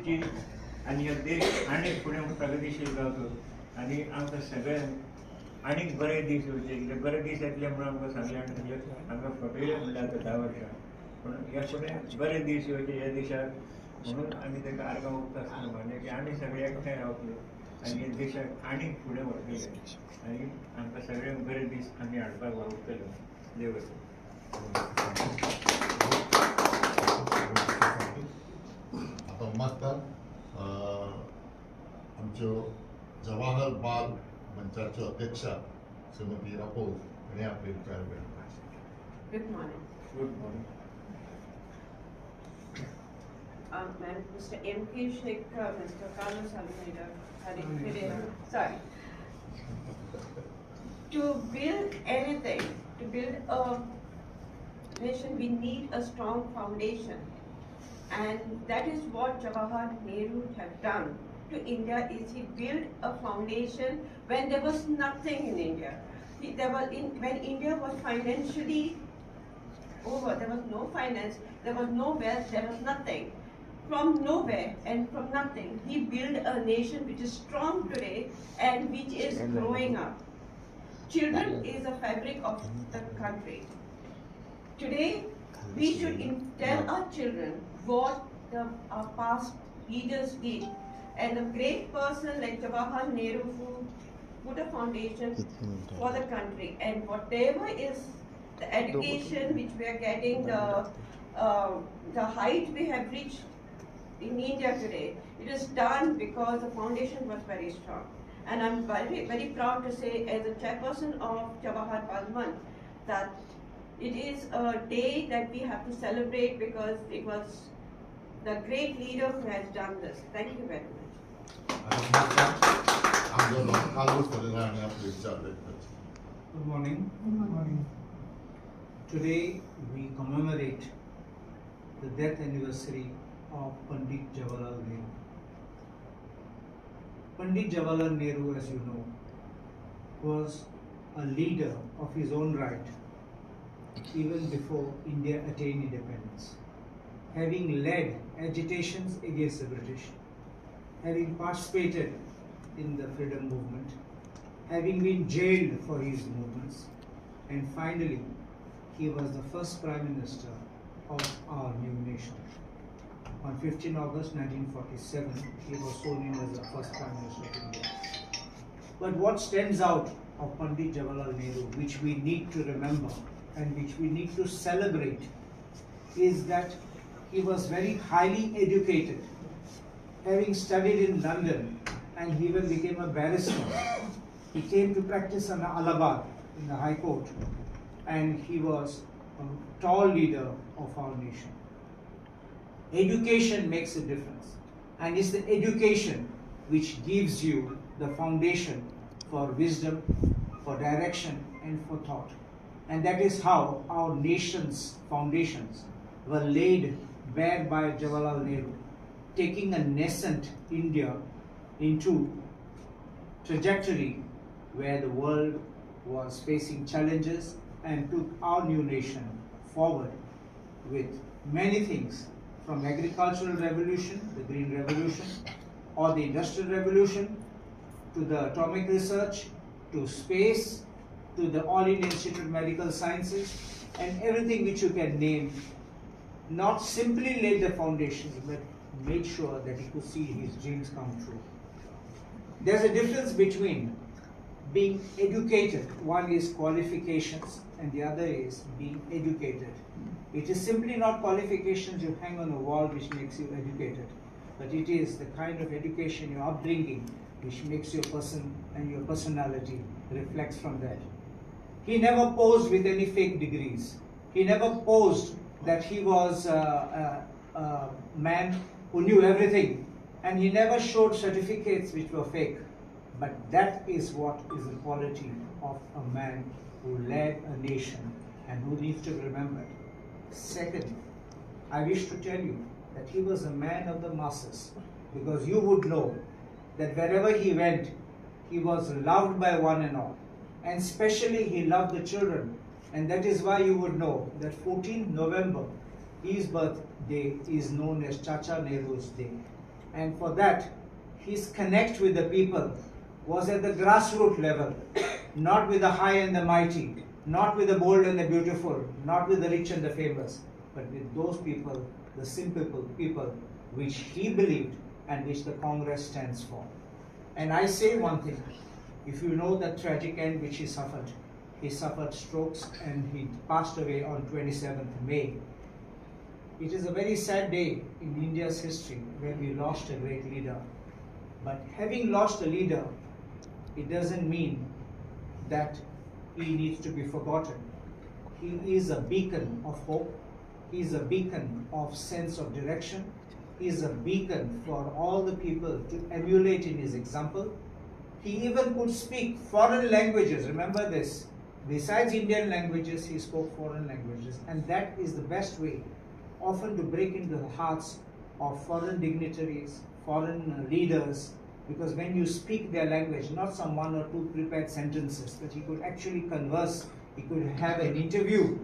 उंची आणि या देश आनीक फुडें प्रगतीशील गावचो आनी आमकां सगळ्यांक आनीक बरे दीस येवचे कित्याक बरे दीस येतले म्हणून आमकां सांगले आनी म्हणजे आमकां फटयले म्हणल्यार आतां 10 वर्सां पूण ह्या फुडें बरे दीस येवचे ह्या दिसाक म्हणून आमी ताका आर्गां ओंपता आसतना मानले की आमी सगळे एकठांय रावतले आनी ह्या देशाक आनीक फुडें व्हरतले आनी आमकां सगळ्यांक बरे दीस आमी हाडपाक वावुरतले देव आता मागता आमच्यो जवाहरलाल बाल मंचाच्यो अध्यक्षा श्रीमती रापोल हांणी आपले विचार व्यक्त Good morning. Good morning. Mr. M.K. Sheikh, Mr. Carlos Almeida, sorry. To build anything, to build a nation, we need a strong foundation. And that is what Jawaharlal Nehru have done to India, is he built a foundation when there was nothing in India. When India was financially over, there was no finance, there was no wealth, there was nothing. From nowhere and from nothing, he built a nation which is strong today and which is growing up. Children is the fabric of the country. Today, we should tell our children what our past leaders did. And a great person like Jawaharlal Nehru, who put a foundation for the country, and whatever is the education which we are getting, the height we have reached in India today, it is done because the foundation was very strong. And I'm very, very proud to say, as a chairperson of Jawaharlal Parliament, that it is a day that we have to celebrate because it was the great leader who has done this. Thank you very much. Good morning. Good morning. Today we commemorate the death anniversary of Pandit Jawaharlal Nehru. Pandit Jawaharlal Nehru, as you know, was a leader of his own right even before India attained independence, having led agitations against the British, having participated in the freedom movement, having been jailed for his movements, and finally he was the first Prime Minister of our new nation. On 15 August 1947, he was sworn in as the first Prime Minister of India. But what stands out of Pandit Jawaharlal Nehru, which we need to remember and which we need to celebrate, is that he was very highly educated, having studied in London, and he even became a barrister. He came to practice in Allahabad in the High Court, and he was a tall leader of our nation. Education makes a difference, and it's the education which gives you the foundation for wisdom, for direction, and for thought. And that is how our nation's foundations were laid bare by Jawaharlal Nehru, taking a nascent India into trajectory where the world was facing challenges, and took our new nation forward with many things, from agricultural revolution, the green revolution, or the industrial revolution, to the atomic research, to space, to the All-India Institute of Medical Sciences, and everything which you can name. Not simply laid the foundations, but made sure that he could see his dreams come true. There's a difference between being educated. One is qualifications and the other is being educated. It is simply not qualifications you hang on a wall which makes you educated, but it is the kind of education, your upbringing, which makes your person and your personality reflects from that. He never posed with any fake degrees. He never posed that he was a man who knew everything, and he never showed certificates which were fake. But that is what is the quality of a man who led a nation and who needs to be remembered. Second, I wish to tell you that he was a man of the masses, because you would know that wherever he went, he was loved by one and all. And especially he loved the children. And that is why you would know that 14th November, his birthday, is known as Chacha Nehru's Day. And for that, his connect with the people was at the grassroots level, not with the high and the mighty, not with the bold and the beautiful, not with the rich and the famous, but with those people, the simple people, which he believed and which the Congress stands for. And I say one thing, if you know the tragic end which he suffered strokes and he passed away on 27th May. It is a very sad day in India's history where we lost a great leader. But having lost a leader, it doesn't mean that he needs to be forgotten. He is a beacon of hope. He is a beacon of sense of direction. He is a beacon for all the people to emulate in his example. He even could speak foreign languages. Remember this. Besides Indian languages, he spoke foreign languages. And that is the best way often to break into the hearts of foreign dignitaries, foreign leaders, because when you speak their language, not some one or two prepared sentences, but he could actually converse, he could have an interview,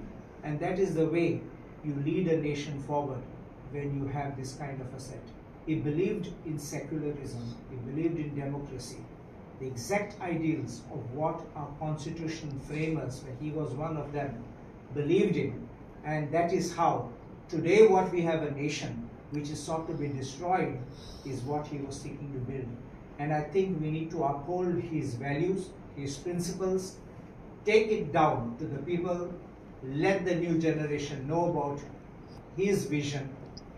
and that is the way you lead a nation forward when you have this kind of a set. He believed in secularism, he believed in democracy, the exact ideals of what our constitution framers, where he was one of them, believed in, and that is how today what we have a nation which is sought to be destroyed is what he was seeking to build. And I think we need to uphold his values, his principles, take it down to the people, let the new generation know about his vision,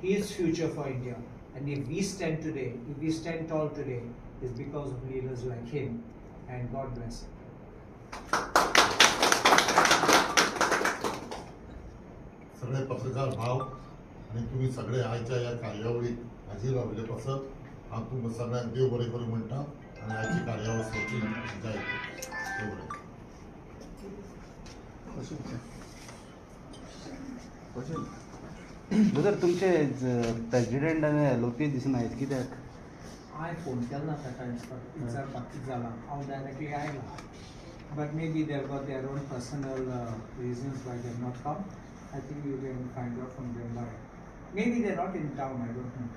his future for India. And if we stand today, if we stand tall today, it's because of leaders like him. And God bless him. सगळे पत्रकार भाव आणि तुम्ही सगळे आयच्या या कार्यावळीत हाजीर रावले पासत हांव तुमकां सगळ्यांक देव बरें करूं म्हणटा आनी आयची कार्यावळ सोंपली जाय देव बरें जर तुमचे प्रेसिडेंट आनी एलओपी दिसना आहेत कित्याक I phone केला ताका विचारपाक जाला हांव डायरेक्टली आयला but maybe they've got their own personal reasons why they've not come. I think you can find out from them why. Maybe they're not in town, I don't know.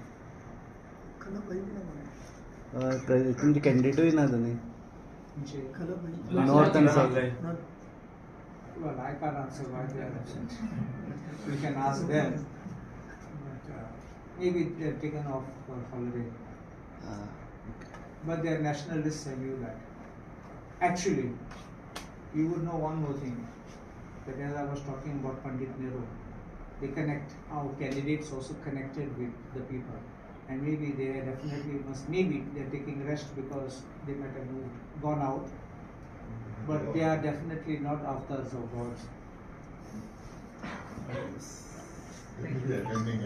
तुमचे कॅन्डिडेटूय ना न्ही म्हणजे नॉर्थ आनी south Well, I can't answer why they are absent. You can ask them. But maybe they're taken off for holiday. But they're nationalists, I knew that. Actually, you would know one more thing. That as I was talking about Pandit Nehru, they connect, our candidates also connected with the people. And maybe they definitely maybe they're taking rest because they might have gone out. But they are definitely not avatars of gods. attending